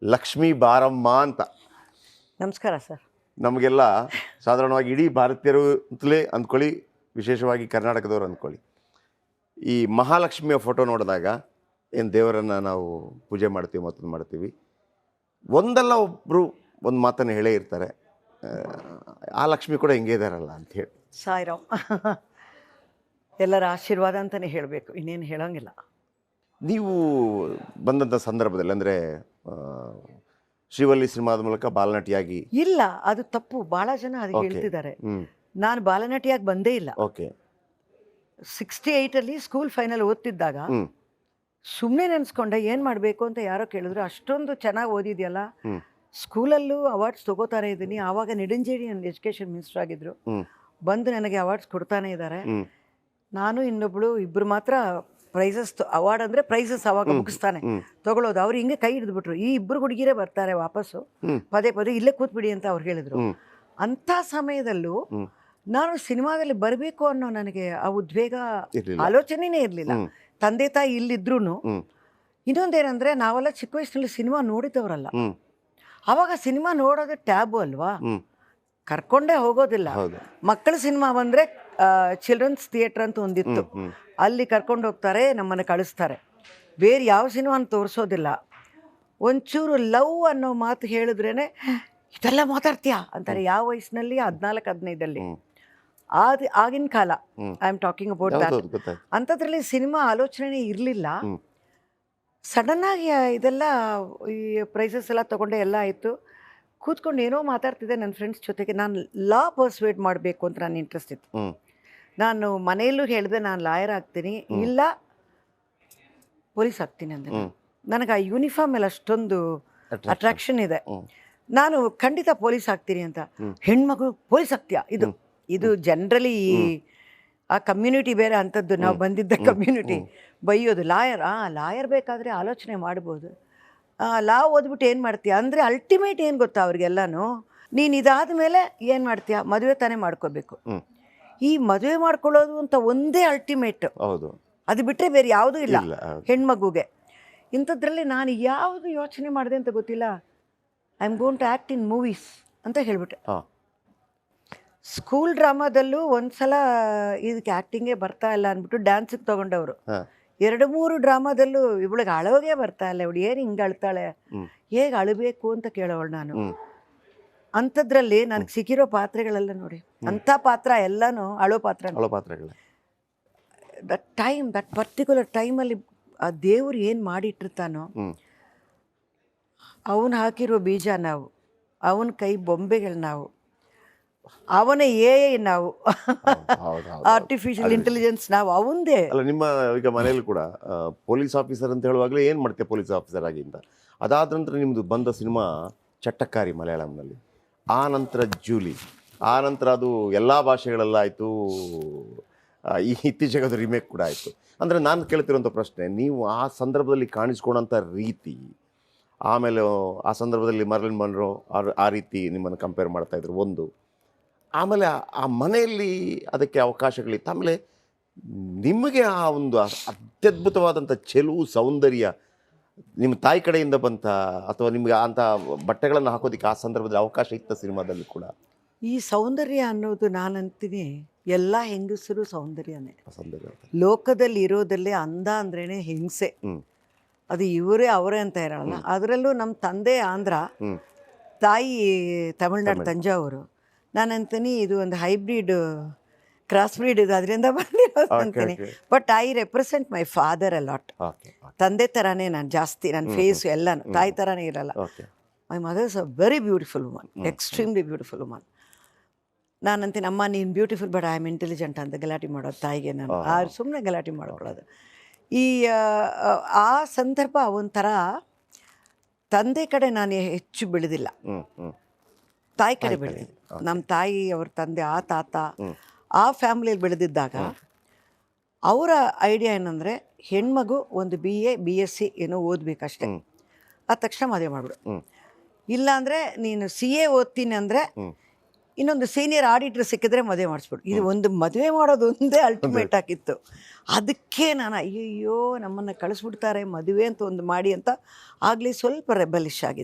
ಲಕ್ಷ್ಮೀ ಬಾರಮ್ಮ ಅಂತ. ನಮಸ್ಕಾರ ಸರ್. ನಮಗೆಲ್ಲ ಸಾಧಾರಣವಾಗಿ ಇಡೀ ಭಾರತೀಯರು ಅಂತಲೇ ಅಂದ್ಕೊಳ್ಳಿ, ವಿಶೇಷವಾಗಿ ಕರ್ನಾಟಕದವರು ಅಂದ್ಕೊಳ್ಳಿ, ಈ ಮಹಾಲಕ್ಷ್ಮಿಯ ಫೋಟೋ ನೋಡಿದಾಗ ಏನು ದೇವರನ್ನು ನಾವು ಪೂಜೆ ಮಾಡ್ತೀವಿ, ಮತ್ತೊಂದು ಮಾಡ್ತೀವಿ, ಒಂದಲ್ಲ ಒಬ್ಬರು ಒಂದು ಮಾತನ್ನು ಹೇಳೇ ಇರ್ತಾರೆ, ಆ ಲಕ್ಷ್ಮಿ ಕೂಡ ಹಿಂಗೆ ಇದ್ದಾರಲ್ಲ ಅಂಥೇಳಿ. ಸಾಯಿರಾಮ್. ಎಲ್ಲರ ಆಶೀರ್ವಾದ ಅಂತಲೇ ಹೇಳಬೇಕು, ಇನ್ನೇನು ಹೇಳೋಂಗಿಲ್ಲ. ನೀವು ಬಂದಂಥ ಸಂದರ್ಭದಲ್ಲಿ ಅಂದರೆ ಶ್ರೀವಲ್ಲಿ ಸಿನಿಮಾದ ಮೂಲಕ ಬಾಲನಟಿಯಾಗಿ ಇಲ್ಲ, ಅದು ತಪ್ಪು. ಭಾಳ ಜನ ಅದು ಹೇಳ್ತಿದ್ದಾರೆ. ನಾನು ಬಾಲನಟಿಯಾಗಿ ಬಂದೇ ಇಲ್ಲ. ಓಕೆ. 68 ಸ್ಕೂಲ್ ಫೈನಲ್ ಓದ್ತಿದ್ದಾಗ ಸುಮ್ಮನೆ ನೆನೆಸ್ಕೊಂಡೆ ಏನು ಮಾಡಬೇಕು ಅಂತ ಯಾರೋ ಕೇಳಿದ್ರು. ಅಷ್ಟೊಂದು ಚೆನ್ನಾಗಿ ಓದಿದೆಯಲ್ಲ, ಸ್ಕೂಲಲ್ಲೂ ಅವಾರ್ಡ್ಸ್ ತಗೋತಾನೆ ಇದ್ದೀನಿ. ಆವಾಗ ನಿಡಂಜೇರಿ ನನ್ನ ಎಜುಕೇಷನ್ ಮಿನಿಸ್ಟರ್ ಆಗಿದ್ರು, ಬಂದು ನನಗೆ ಅವಾರ್ಡ್ಸ್ ಕೊಡ್ತಾನೆ ಇದ್ದಾರೆ. ನಾನು ಇನ್ನೊಬ್ಳು ಇಬ್ಬರು ಮಾತ್ರ ಪ್ರೈಸಸ್, ಅವಾರ್ಡ್ ಅಂದರೆ ಪ್ರೈಸಸ್ ಅವಾಗ ಮುಗಿಸ್ತಾನೆ ತಗೊಳ್ಳೋದು. ಅವ್ರು ಹಿಂಗೆ ಕೈ ಹಿಡಿದ್ಬಿಟ್ರು, ಈ ಇಬ್ಬರು ಹುಡುಗಿರೇ ಬರ್ತಾರೆ ವಾಪಸ್ಸು, ಪದೇ ಪದೇ ಇಲ್ಲೇ ಕೂತ್ಬಿಡಿ ಅಂತ ಅವ್ರು ಹೇಳಿದರು. ಅಂಥ ಸಮಯದಲ್ಲೂ ನಾನು ಸಿನಿಮಾದಲ್ಲಿ ಬರಬೇಕು ಅನ್ನೋ ನನಗೆ ಆ ಉದ್ವೇಗ, ಆಲೋಚನೆನೇ ಇರಲಿಲ್ಲ. ತಂದೆ ತಾಯಿ ಇಲ್ಲಿದ್ರೂ ಇನ್ನೊಂದೇನೆಂದರೆ, ನಾವೆಲ್ಲ ಚಿಕ್ಕ ವಯಸ್ಸಿನಲ್ಲಿ ಸಿನಿಮಾ ನೋಡಿದವರಲ್ಲ. ಆವಾಗ ಸಿನಿಮಾ ನೋಡೋದು ಟ್ಯಾಬು ಅಲ್ವಾ, ಕರ್ಕೊಂಡೇ ಹೋಗೋದಿಲ್ಲ. ಮಕ್ಕಳ ಸಿನಿಮಾ ಬಂದರೆ ಚಿಲ್ಡ್ರನ್ಸ್ ಥಿಯೇಟ್ರ್ ಅಂತ ಒಂದಿತ್ತು, ಅಲ್ಲಿ ಕರ್ಕೊಂಡು ಹೋಗ್ತಾರೆ, ನಮ್ಮನ್ನು ಕಳಿಸ್ತಾರೆ. ಬೇರೆ ಯಾವ ಸಿನಿಮಾನ ತೋರಿಸೋದಿಲ್ಲ. ಒಂಚೂರು ಲವ್ ಅನ್ನೋ ಮಾತು ಹೇಳಿದ್ರೇ ಇದೆಲ್ಲ ಮಾತಾಡ್ತೀಯಾ ಅಂತಾರೆ. ಯಾವ ವಯಸ್ಸಿನಲ್ಲಿ? 14-15. ಆಗಿನ ಕಾಲ, I am talking about that. ಅಂಥದ್ರಲ್ಲಿ ಸಿನಿಮಾ ಆಲೋಚನೆ ಇರಲಿಲ್ಲ. ಸಡನ್ನಾಗಿ ಇದೆಲ್ಲ ಈ ಪ್ರೈಸಸ್ ಎಲ್ಲ ತೊಗೊಂಡೆ, ಎಲ್ಲ ಆಯಿತು. ಕೂತ್ಕೊಂಡು ಏನೋ ಮಾತಾಡ್ತಿದ್ದೆ ನನ್ನ ಫ್ರೆಂಡ್ಸ್ ಜೊತೆಗೆ. ನಾನು ಲಾ ಪರ್ಸ್ವೇಡ್ ಮಾಡಬೇಕು ಅಂತ ನಾನು ಇಂಟ್ರೆಸ್ಟ್ ಇತ್ತು. ನಾನು ಮನೆಯಲ್ಲೂ ಹೇಳಿದೆ, ನಾನು ಲಾಯರ್ ಆಗ್ತೀನಿ, ಇಲ್ಲ ಪೊಲೀಸ್ ಆಗ್ತೀನಿ ಅಂದರೆ. ನನಗೆ ಆ ಯೂನಿಫಾರ್ಮ್ ಮೇಲೆ ಅಷ್ಟೊಂದು ಅಟ್ರಾಕ್ಷನ್ ಇದೆ. ನಾನು ಖಂಡಿತ ಪೊಲೀಸ್ ಆಗ್ತೀನಿ ಅಂತ. ಹೆಣ್ಮಗು ಪೊಲೀಸ್ ಆಗ್ತೀಯಾ? ಇದು ಜನರಲಿ ಆ ಕಮ್ಯುನಿಟಿ ಬೇರೆ ಅಂಥದ್ದು, ನಾವು ಬಂದಿದ್ದ ಕಮ್ಯುನಿಟಿ ಬೈಯೋದು. ಲಾಯರ್ ಬೇಕಾದರೆ ಆಲೋಚನೆ ಮಾಡ್ಬೋದು, ಲಾ ಓದ್ಬಿಟ್ಟು ಏನು ಮಾಡ್ತೀಯ ಅಂದರೆ ಅಲ್ಟಿಮೇಟ್ ಏನು ಗೊತ್ತಾ ಅವ್ರಿಗೆಲ್ಲನೂ, ನೀನು ಇದಾದ ಮೇಲೆ ಏನು ಮಾಡ್ತೀಯ? ಮದುವೆ ತಾನೇ ಮಾಡ್ಕೋಬೇಕು. ಈ ಮದುವೆ ಮಾಡ್ಕೊಳ್ಳೋದು ಅಂತ ಒಂದೇ ಅಲ್ಟಿಮೇಟ್, ಅದು ಬಿಟ್ಟರೆ ಬೇರೆ ಯಾವುದೂ ಇಲ್ಲ ಹೆಣ್ಮಗುಗೆ. ಇಂಥದ್ರಲ್ಲಿ ನಾನು ಯಾವುದು ಯೋಚನೆ ಮಾಡಿದೆ ಅಂತ ಗೊತ್ತಿಲ್ಲ. I am going to act in movies ಅಂತ ಹೇಳಿಬಿಟ್ಟೆ. ಸ್ಕೂಲ್ ಡ್ರಾಮಾದಲ್ಲೂ ಒಂದ್ಸಲ ಇದಕ್ಕೆ ಆ್ಯಕ್ಟಿಂಗೇ ಬರ್ತಾ ಇಲ್ಲ ಅಂದ್ಬಿಟ್ಟು ಡ್ಯಾನ್ಸಿಗೆ ತೊಗೊಂಡವರು. 2-3 ಡ್ರಾಮಾದಲ್ಲೂ ಇವಳಿಗೆ ಅಳೋಗೆ ಬರ್ತಾ ಇಲ್ಲ, ಇವಳು ಏನು ಹಿಂಗೆ ಅಳ್ತಾಳೆ, ಹೇಗೆ ಅಳಬೇಕು ಅಂತ ಕೇಳೋಳು ನಾನು. ಅಂಥದ್ರಲ್ಲಿ ನನಗೆ ಸಿಕ್ಕಿರೋ ಪಾತ್ರೆಗಳೆಲ್ಲ ನೋಡಿ, ಅಂಥ ಪಾತ್ರ ಎಲ್ಲನೂ ಅಳೋ ಪಾತ್ರಗಳು. ದಟ್ ಪರ್ಟಿಕ್ಯುಲರ್ ಟೈಮಲ್ಲಿ ಆ ದೇವ್ರು ಏನು ಮಾಡಿಟ್ಟಿರ್ತಾನೋ, ಅವನು ಹಾಕಿರೋ ಬೀಜ ನಾವು, ಅವನ ಕೈ ಬೊಂಬೆಗಳು ನಾವು, ಅವನ ನಾವು, ಆರ್ಟಿಫಿಷಿಯಲ್ ಇಂಟೆಲಿಜೆನ್ಸ್ ನಾವು, ಅವಂದೇ ಅಲ್ಲ. ನಿಮ್ಮ ಈಗ ಮನೆಯಲ್ಲೂ ಕೂಡ ಪೊಲೀಸ್ ಆಫೀಸರ್ ಅಂತ ಹೇಳುವಾಗಲೇ ಏನು ಮಾಡ್ತೀಯ ಪೊಲೀಸ್ ಆಫೀಸರ್ ಆಗಿಂದ, ಅದಾದ ನಂತರ ನಿಮ್ಮದು ಬಂದ ಸಿನಿಮಾ ಚಟ್ಟಕ್ಕಾರಿ ಮಲಯಾಳಂನಲ್ಲಿ, ಆ ನಂತರ ಜೂಲಿ, ಆ ನಂತರ ಅದು ಎಲ್ಲ ಭಾಷೆಗಳಲ್ಲಾಯಿತು, ಇತ್ತೀಚೆಗೆ ಅದು ರಿಮೇಕ್ ಕೂಡ ಆಯಿತು. ಅಂದರೆ ನಾನು ಕೇಳ್ತಿರೋಂಥ ಪ್ರಶ್ನೆ, ನೀವು ಆ ಸಂದರ್ಭದಲ್ಲಿ ಕಾಣಿಸ್ಕೊಳೋಂಥ ರೀತಿ, ಆಮೇಲೆ ಆ ಸಂದರ್ಭದಲ್ಲಿ ಮರ್ಲಿನ್ ಮನ್ರೋ ಆ ರೀತಿ ನಿಮ್ಮನ್ನು ಕಂಪೇರ್ ಮಾಡ್ತಾಯಿದ್ರು ಒಂದು, ಆಮೇಲೆ ಆ ಮನೆಯಲ್ಲಿ ಅದಕ್ಕೆ ಅವಕಾಶಗಳಿತ್ತು, ಆಮೇಲೆ ನಿಮಗೆ ಆ ಒಂದು ಅತ್ಯದ್ಭುತವಾದಂಥ ಚೆಲುವು, ಸೌಂದರ್ಯ ನಿಮ್ಮ ತಾಯಿ ಕಡೆಯಿಂದ ಬಂತ, ಅಥವಾ ನಿಮಗೆ ಅಂಥ ಬಟ್ಟೆಗಳನ್ನು ಹಾಕೋದಕ್ಕೆ ಆ ಸಂದರ್ಭದಲ್ಲಿ ಅವಕಾಶ ಇತ್ತ ಸಿನಿಮಾದಲ್ಲಿ ಕೂಡ? ಈ ಸೌಂದರ್ಯ ಅನ್ನೋದು ನಾನಂತೀನಿ ಎಲ್ಲ ಹೆಂಗಸರು ಸೌಂದರ್ಯನೇ. ಲೋಕದಲ್ಲಿ ಇರೋದಲ್ಲೇ ಅಂದ ಅಂದ್ರೇ ಹಿಂಸೆ, ಅದು ಅವರೇ ಅಂತ ಇರೋಲ್ಲ. ಅದರಲ್ಲೂ ನಮ್ಮ ತಂದೆ ಆಂಧ್ರ, ತಾಯಿ ತಮಿಳ್ನಾಡು ತಂಜಾವೂರು. ನಾನಂತೀನಿ ಇದು ಒಂದು ಹೈಬ್ರಿಡ್ ಕ್ರಾಸ್ ಬ್ರೀಡ್, ಇದು ಅದರಿಂದ ಬಂದಿರೋದು ಅಂತೀನಿ. But I represent my father a lot. ತಂದೆ ಥರನೇ ನಾನು ಜಾಸ್ತಿ, ನನ್ನ ಫೇಸು ಎಲ್ಲನೂ ತಾಯಿ ಥರನೇ ಇರಲ್ಲ. My mother is a very beautiful woman, extremely beautiful woman. ನಾನಂತೀನಿ, ಅಮ್ಮ ನೀನು beautiful but I am intelligent ಅಂತ ಗಲಾಟೆ ಮಾಡೋದು ತಾಯಿಗೆ. ನಾನು ಸುಮ್ಮನೆ ಗಲಾಟೆ ಮಾಡ್ಕೊಳ್ಳೋದು. ಈ ಆ ಸಂದರ್ಭ ಒಂಥರ, ತಂದೆ ಕಡೆ ನಾನು ಹೆಚ್ಚು ಬೆಳೆದಿಲ್ಲ, ತಾಯಿ ಕಡೆ ಬೆಳೆದಿದ್ದೆ. ನಮ್ಮ ತಾಯಿ, ಅವ್ರ ತಂದೆ, ಆ ತಾತ, ಆ ಫ್ಯಾಮಿಲಿಯಲ್ಲಿ ಬೆಳೆದಿದ್ದಾಗ ಅವರ ಐಡಿಯಾ ಏನಂದರೆ, ಹೆಣ್ಮಗು ಒಂದು BA-BSc ಏನೋ ಓದಬೇಕಷ್ಟೆ, ಆದ ತಕ್ಷಣ ಮದುವೆ ಮಾಡಿಬಿಡು. ಇಲ್ಲಾಂದರೆ ನೀನು CA ಓದ್ತೀನಿ ಅಂದರೆ ಇನ್ನೊಂದು ಸೀನಿಯರ್ ಆಡಿಟ್ರ್ ಸಿಕ್ಕಿದ್ರೆ ಮದುವೆ ಮಾಡಿಸ್ಬಿಡು. ಇದು ಒಂದು ಮದುವೆ ಮಾಡೋದು ಒಂದೇ ಅಲ್ಟಿಮೇಟ್ ಆಗಿತ್ತು. ಅದಕ್ಕೆ ನಾನು ಅಯ್ಯಯ್ಯೋ ನಮ್ಮನ್ನು ಕಳಿಸ್ಬಿಡ್ತಾರೆ ಮದುವೆ ಅಂತ ಒಂದು ಮಾಡಿ ಅಂತ ಆಗಲಿ ಸ್ವಲ್ಪ ರೆಬಲಿಶ್ ಆಗಿದ್ದೆ.